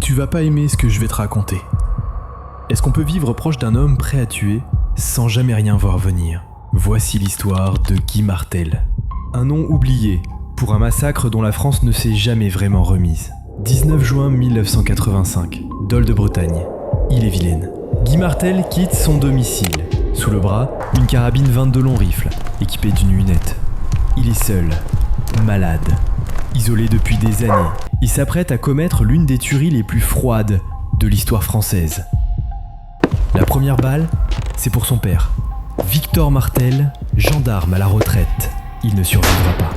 Tu vas pas aimer ce que je vais te raconter. Est-ce qu'on peut vivre proche d'un homme prêt à tuer sans jamais rien voir venir ? Voici l'histoire de Guy Martel. Un nom oublié pour un massacre dont la France ne s'est jamais vraiment remise. 19 juin 1985, Dol de Bretagne, Ille-et-Vilaine. Guy Martel quitte son domicile. Sous le bras, une carabine 22 long rifle, équipée d'une lunette. Il est seul, malade, isolé depuis des années. Il s'apprête à commettre l'une des tueries les plus froides de l'histoire française. La première balle, c'est pour son père. Victor Martel, gendarme à la retraite. Il ne survivra pas.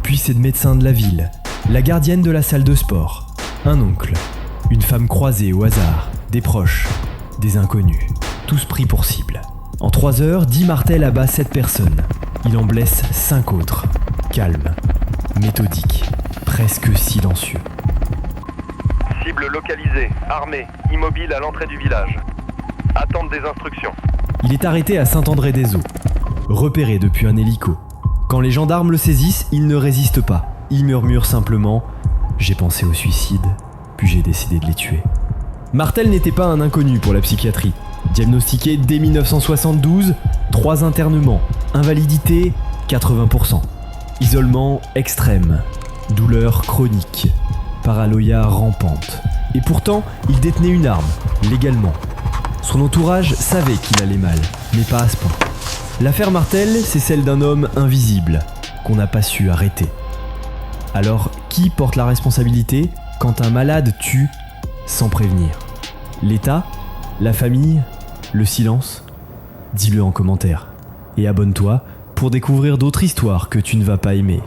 Puis c'est de médecin de la ville, la gardienne de la salle de sport, un oncle, une femme croisée au hasard, des proches, des inconnus, tous pris pour cible. En 3 heures, Guy Martel abat 7 personnes. Il en blesse 5 autres. Calme, méthodique, presque silencieux. Cible localisée, armée, immobile à l'entrée du village. Attente des instructions. Il est arrêté à Saint-André-des-Eaux, repéré depuis un hélico. Quand les gendarmes le saisissent, il ne résiste pas. Il murmure simplement « J'ai pensé au suicide, puis j'ai décidé de les tuer ». Martel n'était pas un inconnu pour la psychiatrie. Diagnostiqué dès 1972, 3 internements, invalidité 80%, isolement extrême, douleur chronique, paranoïa rampante. Et pourtant, il détenait une arme, légalement. Son entourage savait qu'il allait mal, mais pas à ce point. L'affaire Martel, c'est celle d'un homme invisible, qu'on n'a pas su arrêter. Alors, qui porte la responsabilité quand un malade tue sans prévenir ? L'État ? La famille ? Le silence ? Dis-le en commentaire. Et abonne-toi pour découvrir d'autres histoires que tu ne vas pas aimer.